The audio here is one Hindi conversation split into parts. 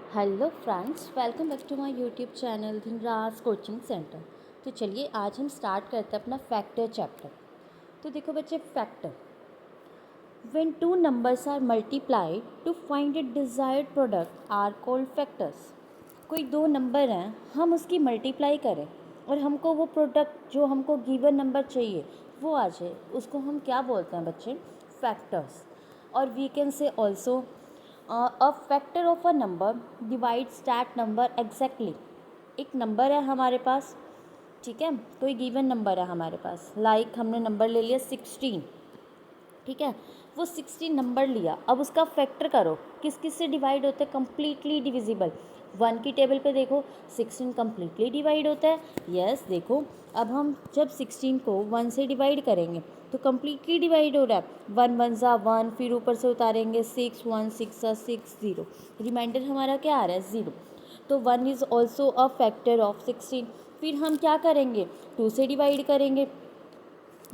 Hello friends, welcome back to my YouTube channel Dhingraj coaching centre. तो चलिए आज हम स्टार्ट करते हैं अपना फैक्टर चैप्टर। तो देखो बच्चे, factor when two numbers are multiplied to find it desired product are called factors. कोई दो नंबर हैं, हम उसकी मल्टीप्लाई करें और हमको वो प्रोडक्ट जो हमको गिवन नंबर चाहिए वो आ जाए, उसको हम क्या बोलते हैं बच्चे? फैक्टर्स। और we can say also a factor of a number divides that number exactly. एक नंबर है हमारे पास, ठीक है, कोई गिवन नंबर है हमारे पास, लाइक हमने नंबर ले लिया 16, ठीक है। वो 16 नंबर लिया, अब उसका फैक्टर करो, किस किस से डिवाइड होता है? Completely divisible. 1 की टेबल पे देखो 16 कम्प्लीटली डिवाइड होता है। यस देखो, अब हम जब 16 को 1 से डिवाइड करेंगे तो कम्प्लीटली डिवाइड हो रहा है। 1 1 ज़ा 1, फिर ऊपर से उतारेंगे 6 1 6 ज़ा 6 0, रिमाइंडर हमारा क्या आ रहा है? 0। तो 1 is also a factor of 16। फिर हम क्या करेंगे? 2 से डिवाइड करेंगे।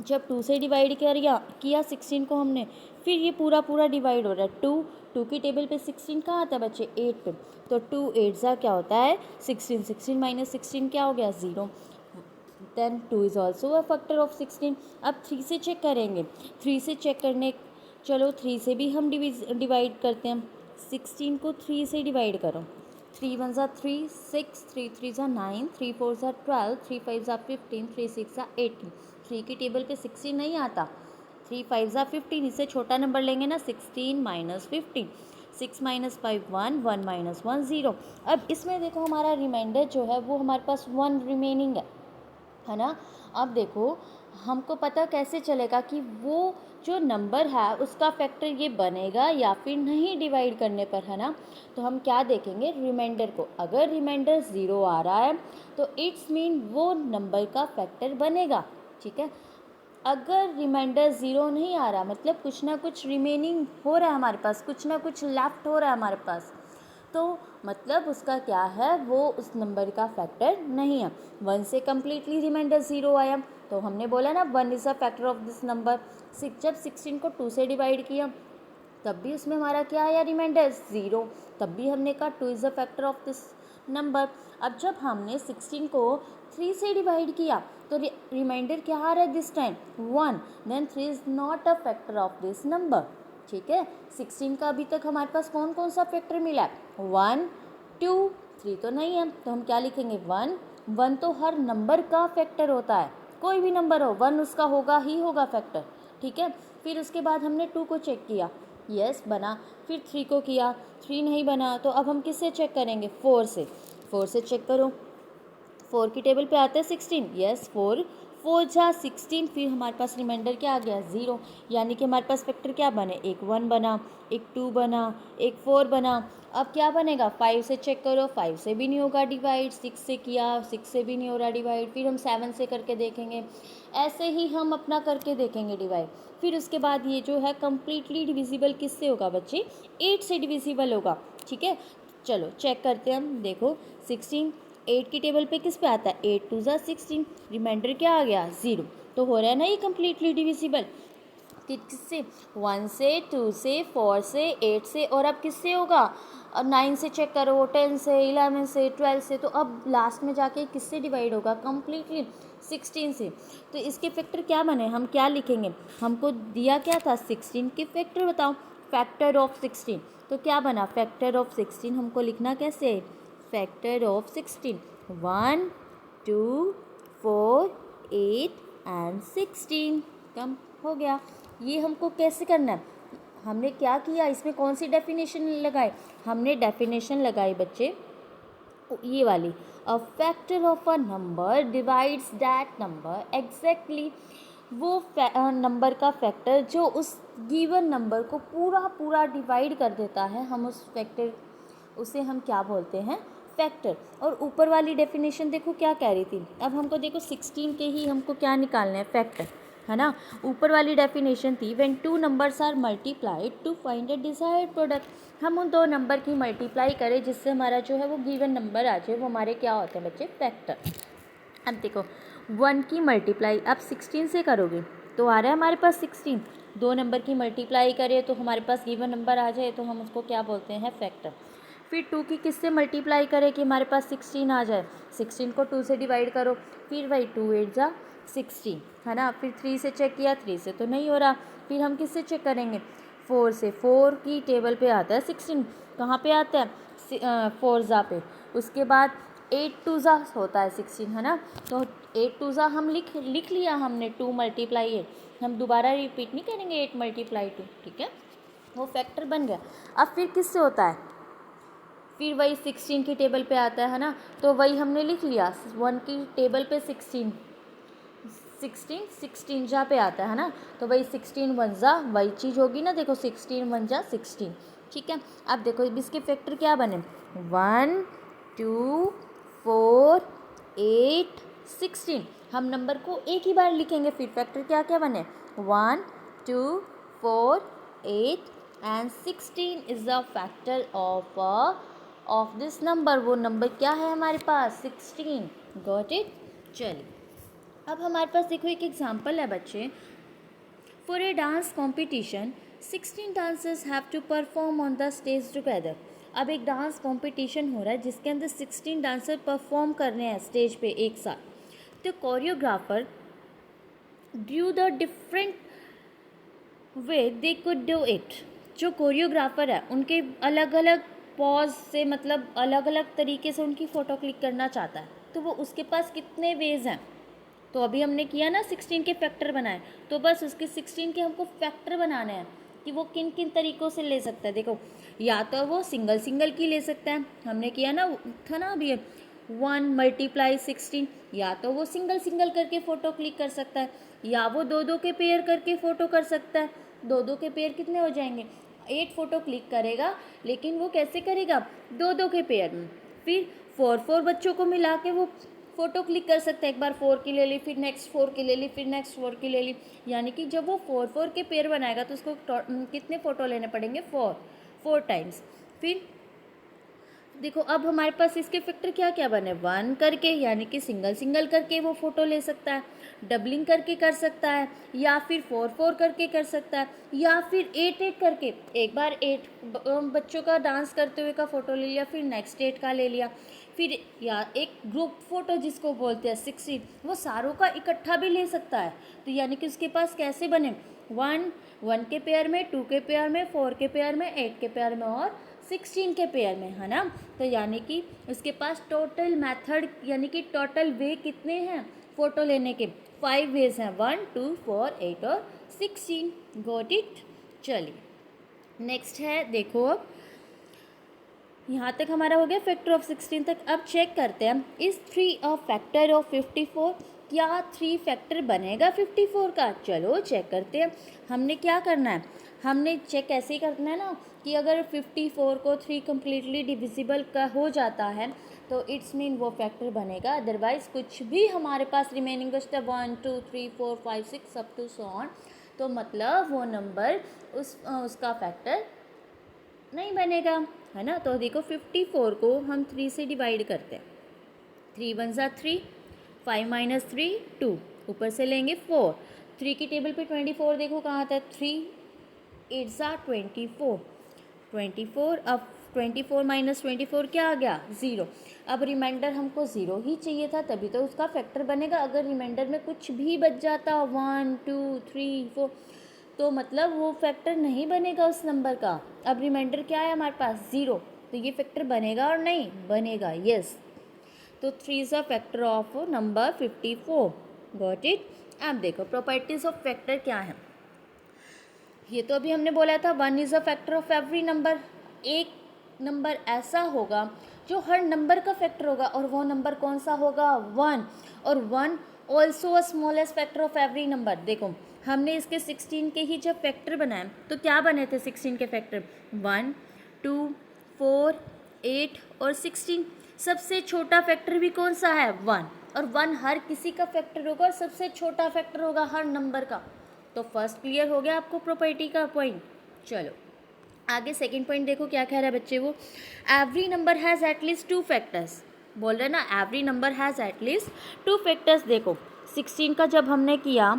जब 2 से डिवाइड किया 16 को हमने, फिर ये पूरा पूरा डिवाइड हो रहा है। 2 की टेबल पे 16 कहाँ आता है बच्चे? 8 पे। तो 2 8 ज़ा क्या होता है? 16। 16 माइनस 16 क्या हो गया? 0। Then 2 is also a factor of 16। अब 3 से चेक करेंगे। 3 से चेक करने, चलो 3 से भी हम डिवाइड करते हैं। 16 को 3 से डिवाइड करो। 3 1 ज़ा 3 6, 3 3 ज़ा 9, 3 4 ज़ा 12, 3 5 ज़ा 15, 3 6 ज़ा 18। 3 की टेबल पे 16 नहीं आता। 3 5 ज़ा 15, इससे छोटा नंबर लेंगे ना, 16 माइनस 15। 6 minus 5 1, 1 minus 1 0। अब इसमें देखो हमारा रिमाइंडर जो है वो हमारे पास 1 रिमेनिंग है ना। अब देखो हमको पता कैसे चलेगा कि वो जो नंबर है उसका फैक्टर ये बनेगा या फिर नहीं डिवाइड करने पर, है ना। तो हम क्या देखेंगे? रिमाइंडर को। अगर रिमाइंडर 0 आ रहा है तो इट्स मीन वो नंबर का फैक्टर बनेगा, ठीक है। अगर रिमाइंडर 0 नहीं आ रहा, मतलब कुछ ना कुछ रिमेनिंग हो रहा है हमारे पास, कुछ ना कुछ लेफ्ट हो रहा है हमारे पास, तो मतलब उसका क्या है? वो उस नंबर का फैक्टर नहीं है। 1 से कम्प्लीटली रिमाइंडर 0 आया, तो हमने बोला ना 1 is a factor of this number. जब 16 को 2 से डिवाइड किया तब भी उसमें हमारा क्या आया? रिमाइंडर 0। तब भी हमने कहा 2 is a factor of this number. अब जब हमने 16 को 3 से डिवाइड किया तो रिमाइंडर क्या आ रहा है this time? 1। Then 3 is not a factor of this number, ठीक है। 16 का अभी तक हमारे पास कौन कौन सा फैक्टर मिला है? 1 2 3 तो नहीं है, तो हम क्या लिखेंगे? 1। 1 तो हर नंबर का फैक्टर होता है, कोई भी नंबर हो 1 उसका होगा ही होगा फैक्टर, ठीक है। फिर उसके बाद हमने 2 को चेक किया, यस बना। फिर 3 को किया, 3 नहीं बना, तो अब हम किससे चेक करेंगे? 4 से। 4 से चेक करो, 4 की टेबल पे आता है 16, यस 4 4 जा 16, फिर हमारे पास रिमाइंडर क्या आ गया? 0। यानी कि हमारे पास फैक्टर क्या बने? एक 1 बना, एक 2 बना, एक 4 बना। अब क्या बनेगा? 5 से चेक करो, 5 से भी नहीं होगा डिवाइड। 6 से किया, 6 से भी नहीं हो रहा डिवाइड। फिर हम 7 से करके देखेंगे, ऐसे ही हम अपना करके देखेंगे डिवाइड। फिर उसके बाद ये जो है कम्प्लीटली डिविजिबल किससे होगा बच्चे? 8 से डिविजिबल होगा, ठीक है। चलो चेक करते हैं हम। देखो 16 8 की टेबल पे किस पे आता है? 8 2 ज़ा 16, रिमाइंडर क्या आ गया? 0। तो हो रहा है ना ये कम्प्लीटली डिविजिबल। किससे? 1 से, 2 से, 4 से, 8 से, और अब किससे होगा? अब 9 से चेक करो, 10 से, 11 से, 12 से, तो अब लास्ट में जाके किससे डिवाइड होगा? कम्प्लीटली 16 से। तो इसके फैक्टर क्या बने? हम क्या लिखेंगे? हमको दिया क्या था? 16 के फैक्टर बताओ, फैक्टर ऑफ 16। तो क्या बना? फैक्टर ऑफ 16 हमको लिखना कैसे है? Factor of 16 1 2 4 8 and 16। कम हो गया। ये हमको कैसे करना है? हमने क्या किया? इसमें कौन सी डेफिनेशन लगाई? हमने डेफिनेशन लगाई बच्चे ये वाली, अ factor of a number divides that number exactly. वो नंबर का फैक्टर जो उस गिवन नंबर को पूरा पूरा डिवाइड कर देता है, हम उस फैक्टर उसे हम क्या बोलते हैं? फैक्टर। और ऊपर वाली डेफिनेशन देखो क्या कह रही थी। अब हमको देखो 16 के ही हमको क्या निकालना है? फैक्टर, है ना। ऊपर वाली डेफिनेशन थी when two numbers are multiplied to find a desired product. हम उन दो नंबर की मल्टीप्लाई करें जिससे हमारा जो है वो गिवन नंबर आ जाए, वो हमारे क्या होते हैं बच्चे? फैक्टर। अब देखो 1 की मल्टीप्लाई अब 16 से करोगे तो आ रहा है हमारे पास 16। दो नंबर की मल्टीप्लाई करें तो हमारे पास गिवन नंबर आ जाए तो हम उसको क्या बोलते हैं? फैक्टर। फिर 2 की किससे मल्टीप्लाई करें कि हमारे पास 16 आ जाए, 16 को 2 से डिवाइड करो, फिर वही 2 8 जा 16 है ना। फिर 3 से चेक किया, 3 से तो नहीं हो रहा, फिर हम किससे चेक करेंगे, 4 से। 4 की टेबल पे आता है 16, कहाँ पे आता है 4 जा पे। उसके बाद 8 2 जा होता है 16 है ना, तो 8 2 जा हम लिख लिया हमने, 2 मल्टीप्लाई 8, हम दोबारा रिपीट नहीं करेंगे 8 मल्टीप्लाई 2, ठीक है, वो फैक्टर बन गया। अब फिर किससे होता है, फिर वही 16 की टेबल पे आता है ना, तो वही हमने लिख लिया 1 की टेबल पे 16 16 जा पे आता है ना, तो वही 16 1 जा वही चीज़ होगी ना, देखो 16 1 जा 16, ठीक है। अब देखो इसके फैक्टर क्या बने, 1 2 4 8 16, हम नंबर को एक ही बार लिखेंगे, फिर फैक्टर क्या क्या बने, 1 2 4 8 and 16 is the factor of this number. वो नंबर क्या है हमारे पास, 16, गॉट इट। चलिए अब हमारे पास देखो एक एग्जांपल है बच्चे, for a dance competition 16 dancers have to perform on the stage together. अब एक डांस कॉम्पिटिशन हो रहा है जिसके अंदर 16 डांसर परफॉर्म कर रहे हैं स्टेज पे एक साथ, तो choreographer Drew the different way they could do it. जो कोरियोग्राफर है उनके अलग अलग पॉज से, मतलब अलग अलग तरीके से उनकी फ़ोटो क्लिक करना चाहता है, तो वो उसके पास कितने वेज हैं, तो अभी हमने किया ना 16 के फैक्टर बनाए, तो बस उसके 16 के हमको फैक्टर बनाने हैं कि वो किन किन तरीक़ों से ले सकता है। देखो या तो वो सिंगल सिंगल की ले सकता है, हमने किया ना था ना अभी 1 मल्टीप्लाई 16, या तो वो सिंगल सिंगल करके फ़ोटो क्लिक कर सकता है, या वो दो दो के पेयर करके फ़ोटो कर सकता है। दो दो के पेयर कितने हो जाएंगे, 8 फ़ोटो क्लिक करेगा, लेकिन वो कैसे करेगा, दो दो के पेयर में। फिर 4 बच्चों को मिला के वो फ़ोटो क्लिक कर सकते हैं, एक बार 4 की ले ली, फिर नेक्स्ट 4 की ले ली, फिर नेक्स्ट 4 की ले ली, यानी कि जब वो 4 के पेयर बनाएगा तो उसको कितने फ़ोटो लेने पड़ेंगे, 4 टाइम्स। फिर देखो अब हमारे पास इसके फैक्टर क्या क्या बने, 1 करके यानी कि सिंगल सिंगल करके वो फ़ोटो ले सकता है, डबलिंग करके कर सकता है, या फिर 4 करके कर सकता है, या फिर 8 करके एक बार 8 बच्चों का डांस करते हुए का फ़ोटो ले लिया, फिर नेक्स्ट 8 का ले लिया, फिर या एक ग्रुप फ़ोटो जिसको बोलते हैं 16, वो सारों का इकट्ठा भी ले सकता है। तो यानी कि उसके पास कैसे बने, 1 के पेयर में, 2 के पेयर में, 4 के पेयर में, 8 के पेयर में और 16 के पेयर में, है ना। तो यानी कि उसके पास टोटल मेथड यानी कि टोटल वे कितने हैं फ़ोटो लेने के, 5 वेज हैं, 1 2 4 8 और 16, गॉट इट। चलिए नेक्स्ट है, देखो अब यहाँ तक हमारा हो गया फैक्टर ऑफ 16 तक। अब चेक करते हैं इस 3 अ फैक्टर ऑफ 54, क्या 3 फैक्टर बनेगा 54 का। चलो चेक करते हैं। हमने क्या करना है, हमने चेक ऐसे ही करना है ना कि अगर 54 को 3 कम्प्लीटली डिविजिबल का हो जाता है तो इट्स मीन वो फैक्टर बनेगा, अदरवाइज़ कुछ भी हमारे पास रिमेनिंग बचता है 1 2 3 4 5 6 अप टू सो ऑन, तो मतलब वो नंबर उसका फैक्टर नहीं बनेगा, है ना। तो देखो 54 को हम 3 से डिवाइड करते हैं, 3 1 जा 3, 5 माइनस 3 2, ऊपर से लेंगे 4, 3 की टेबल पे 24 देखो कहाँ आता है, 3 8 जा 24, अब 24 माइनस 24 क्या आ गया, 0। अब रिमाइंडर हमको 0 ही चाहिए था, तभी तो उसका फैक्टर बनेगा। अगर रिमाइंडर में कुछ भी बच जाता 1 2 3 4, तो मतलब वो फैक्टर नहीं बनेगा उस नंबर का। अब रिमाइंडर क्या है हमारे पास, 0, तो ये फैक्टर बनेगा और नहीं बनेगा, यस। तो 3 is a factor of number 54, got it. अब देखो प्रॉपर्टीज ऑफ फैक्टर क्या है, ये तो अभी हमने बोला था 1 is a factor of every number. एक नंबर ऐसा होगा जो हर नंबर का फैक्टर होगा, और वो नंबर कौन सा होगा, 1, और 1 also a smallest factor of every number. देखो हमने इसके 16 के ही जब फैक्टर बनाए तो क्या बने थे 16 के फैक्टर, 1 2 4 8 और 16। सबसे छोटा फैक्टर भी कौन सा है, 1, और 1 हर किसी का फैक्टर होगा और सबसे छोटा फैक्टर होगा हर नंबर का। तो फर्स्ट क्लियर हो गया आपको प्रॉपर्टी का पॉइंट। चलो आगे सेकंड पॉइंट देखो क्या कह रहा है बच्चे, वो every number has at least 2 factors. बोल रहे ना every number has at least 2 factors. देखो 16 का जब हमने किया,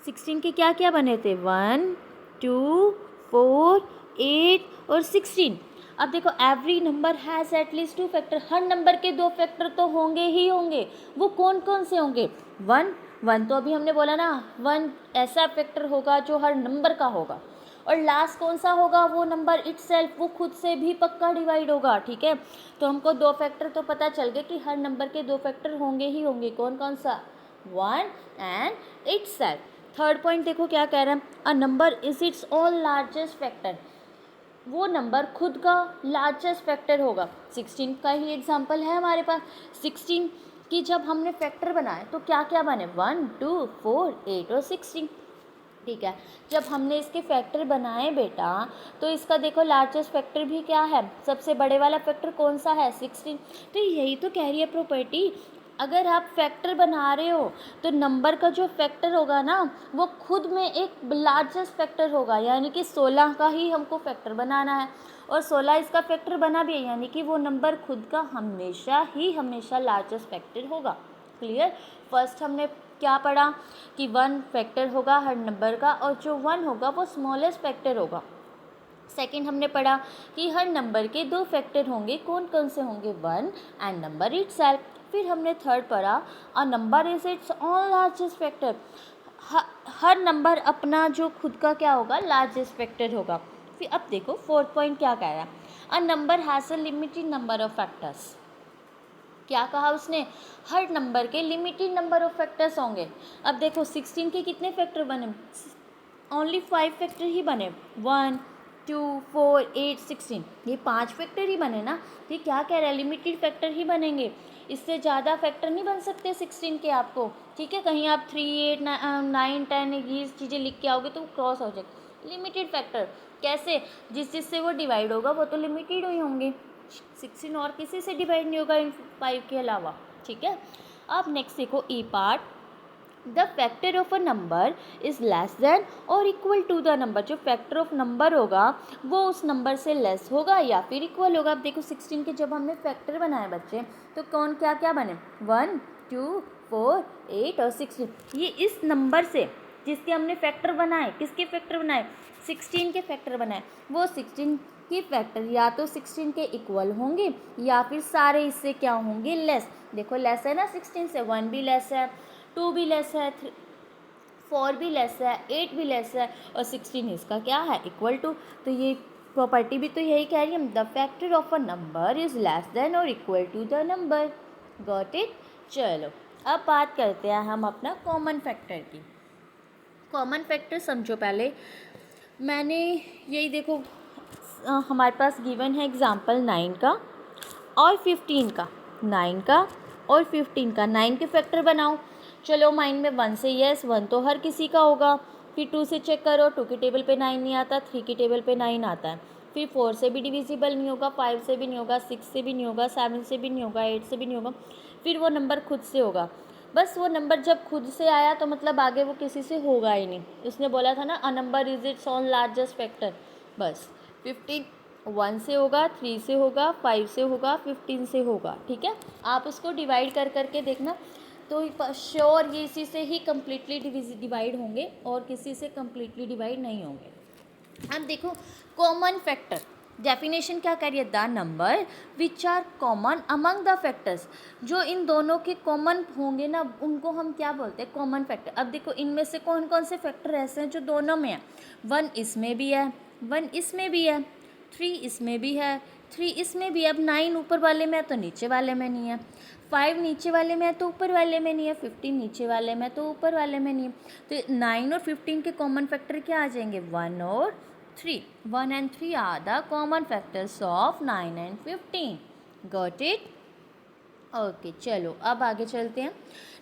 16 के क्या क्या बने थे, 1 2 4 8 और 16। अब देखो every number has at least two factor, her number के दो फैक्टर तो होंगे ही होंगे। वो कौन कौन से होंगे? वन, वन तो अभी हमने बोला ना, वन ऐसा फैक्टर होगा जो हर नंबर का होगा। और लास्ट कौन सा होगा? वो नंबर इटसेल्फ, वो खुद से भी पक्का डिवाइड होगा। ठीक है, तो हमको दो फैक्टर तो पता चल गए कि हर नंबर के दो फैक्टर होंगे ही होंगे। कौन कौन सा? One and itself. Third point देखो क्या कह रहा है, a number is it's all largest factor, वो नंबर खुद का लार्जेस्ट फैक्टर होगा। 16 का ही एग्जांपल है हमारे पास। 16 की जब हमने फैक्टर बनाए तो क्या क्या बने? 1, 2, 4, 8 और 16। ठीक है, जब हमने इसके फैक्टर बनाए बेटा, तो इसका देखो लार्जेस्ट फैक्टर भी क्या है? सबसे बड़े वाला फैक्टर कौन सा है? 16। तो यही तो कह रही है प्रॉपर्टी, अगर आप फैक्टर बना रहे हो तो नंबर का जो फैक्टर होगा ना, वो खुद में एक लार्जेस्ट फैक्टर होगा। यानी कि 16 का ही हमको फैक्टर बनाना है, और 16 इसका फैक्टर बना भी है, यानी कि वो नंबर खुद का हमेशा लार्जेस्ट फैक्टर होगा। क्लियर? फर्स्ट हमने क्या पढ़ा कि वन फैक्टर होगा हर नंबर का, और जो वन होगा वो स्मॉलेस्ट फैक्टर होगा। सेकंड हमने पढ़ा कि हर नंबर के दो फैक्टर होंगे। कौन कौन से होंगे? One and number itself. फिर हमने थर्ड पढ़ा, a number is it's on largest factor, her number अपना जो खुद का क्या होगा? लार्जेस्ट फैक्टर होगा। फिर अब देखो फोर्थ पॉइंट क्या कह रहा है, a number has a limited number of factors. क्या कहा उसने? हर नंबर के लिमिटेड नंबर ऑफ फैक्टर्स होंगे। अब देखो 16 के कितने फैक्टर बने? ओनली 5 फैक्टर ही बने, 1, 2, 4, 8, 16, ये 5 फैक्टर ही बने ना। ये क्या कह रहा है? लिमिटेड फैक्टर ही बनेंगे, इससे ज़्यादा फैक्टर नहीं बन सकते 16 के आपको। ठीक है, कहीं आप 3, 8, 9, 10 ये चीज़ें लिख के आओगे तो क्रॉस हो जाएगा। लिमिटेड फैक्टर कैसे? जिससे वो डिवाइड होगा वो तो लिमिटेड ही होंगे। 16 और किसी से डिवाइड नहीं होगा इन 5 के अलावा। ठीक है, अब नेक्स्ट देखो E part, the factor of a number is less than और इक्वल टू द नंबर, जो फैक्टर ऑफ नंबर होगा वो उस नंबर से लेस होगा या फिर इक्वल होगा। अब देखो 16 के जब हमने फैक्टर बनाए बच्चे, तो कौन क्या क्या बने? 1, 2, 4, 8 और 16। ये इस नंबर से जिसके हमने फैक्टर बनाए, किसके फैक्टर बनाए? 16 के फैक्टर बनाए। वो 16 के फैक्टर या तो 16 के इक्वल होंगे या फिर सारे इससे क्या होंगे? लेस। देखो लेस है ना 16 से, 1 भी लेस है, 2 भी लेस है, 4 भी लेस है, 8 भी लेस है, और 16 इसका क्या है? Equal to. तो ये प्रॉपर्टी भी तो यही कह रही है, the factor of a number is less than और equal to the number. Got it? चलो अब बात करते हैं हम अपना कॉमन फैक्टर की। कॉमन फैक्टर समझो पहले, मैंने यही देखो हमारे पास गिवन है एग्जाम्पल 9 का और 15 का, 9 का और 15 का। 9 के फैक्टर बनाओ। चलो माइंड में 1 से यस, 1 तो हर किसी का होगा। फिर 2 से चेक करो, 2 की टेबल पे 9 नहीं आता, 3 की टेबल पे 9 आता है। फिर 4 से भी डिविजिबल नहीं होगा, 5 से भी नहीं होगा, 6 से भी नहीं होगा, 7 से भी नहीं होगा, 8 से भी नहीं होगा। फिर वो नंबर खुद से होगा। बस वो नंबर जब खुद से आया तो मतलब आगे वो किसी से होगा ही नहीं। उसने बोला था ना, a number is it's on largest factor. बस 15 1 से होगा, 3 से होगा, 5 से होगा, 15 से होगा। ठीक है, आप उसको डिवाइड कर करके देखना, तो श्योर ये इसी से ही कम्प्लीटली डिवाइड होंगे और किसी से कम्प्लीटली डिवाइड नहीं होंगे। अब देखो कॉमन फैक्टर डेफिनेशन क्या करिए, the number which are common among the factors, जो इन दोनों के कॉमन होंगे ना उनको हम क्या बोलते हैं? Common factor. अब देखो इनमें से कौन कौन से फैक्टर ऐसे हैं जो दोनों में है? 1 इसमें भी है, 1 इसमें भी है, 3 इसमें भी है, 3 इसमें भी है। अब 9 ऊपर वाले में है तो नीचे वाले में नहीं है, 5 नीचे वाले में है तो ऊपर वाले में नहीं है, 15 नीचे वाले में तो ऊपर वाले में नहीं है। तो 9 और 15 के कॉमन फैक्टर क्या आ जाएंगे? 1 और 3. 1 and 3 are the common factors of 9 and 15. Got it? Okay चलो अब आगे चलते हैं।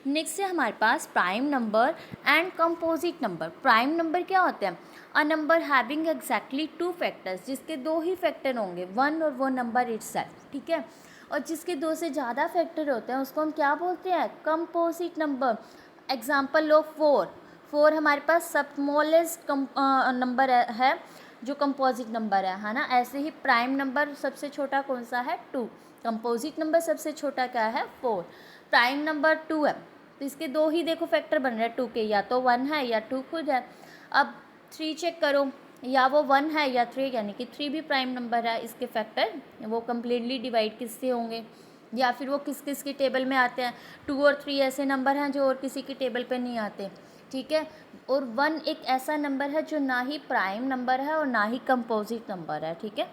नेक्स्ट है हमारे पास prime number and composite number. Prime number क्या होते हैं? A number having exactly 2 factors, जिसके 2 ही फैक्टर होंगे, 1 और वो नंबर इटसेल्फ। ठीक है, और जिसके 2 से ज़्यादा फैक्टर होते हैं उसको हम क्या बोलते हैं? Composite number. एग्जाम्पल ऑफ 4, 4 हमारे पास स्मॉलेस्ट नंबर है जो कंपोजिट नंबर है ना। ऐसे ही प्राइम नंबर सबसे छोटा कौन सा है? 2। कंपोजिट नंबर सबसे छोटा क्या है? 4। प्राइम नंबर 2 है तो इसके 2 ही देखो फैक्टर बन रहे हैं 2 के, या तो 1 है या 2 खुद है। अब 3 चेक करो, या वो 1 है या 3, यानी कि 3 भी प्राइम नंबर है, इसके फैक्टर वो कम्प्लीटली डिवाइड किससे होंगे, या फिर वो किस किस की टेबल में आते हैं। 2 और 3 ऐसे नंबर हैं जो और किसी की टेबल पे नहीं आते, ठीक है। और 1 एक ऐसा नंबर है जो ना ही प्राइम नंबर है और ना ही कंपोजिट नंबर है, ठीक है।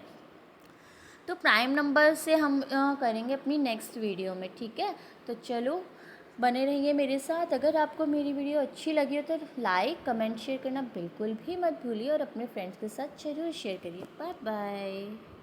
तो प्राइम नंबर से हम करेंगे अपनी नेक्स्ट वीडियो में, ठीक है। तो चलो बने रहिए मेरे साथ। अगर आपको मेरी वीडियो अच्छी लगी हो तो लाइक कमेंट शेयर करना बिल्कुल भी मत भूलिए और अपने फ्रेंड्स के साथ ज़रूर शेयर करिए। Bye bye.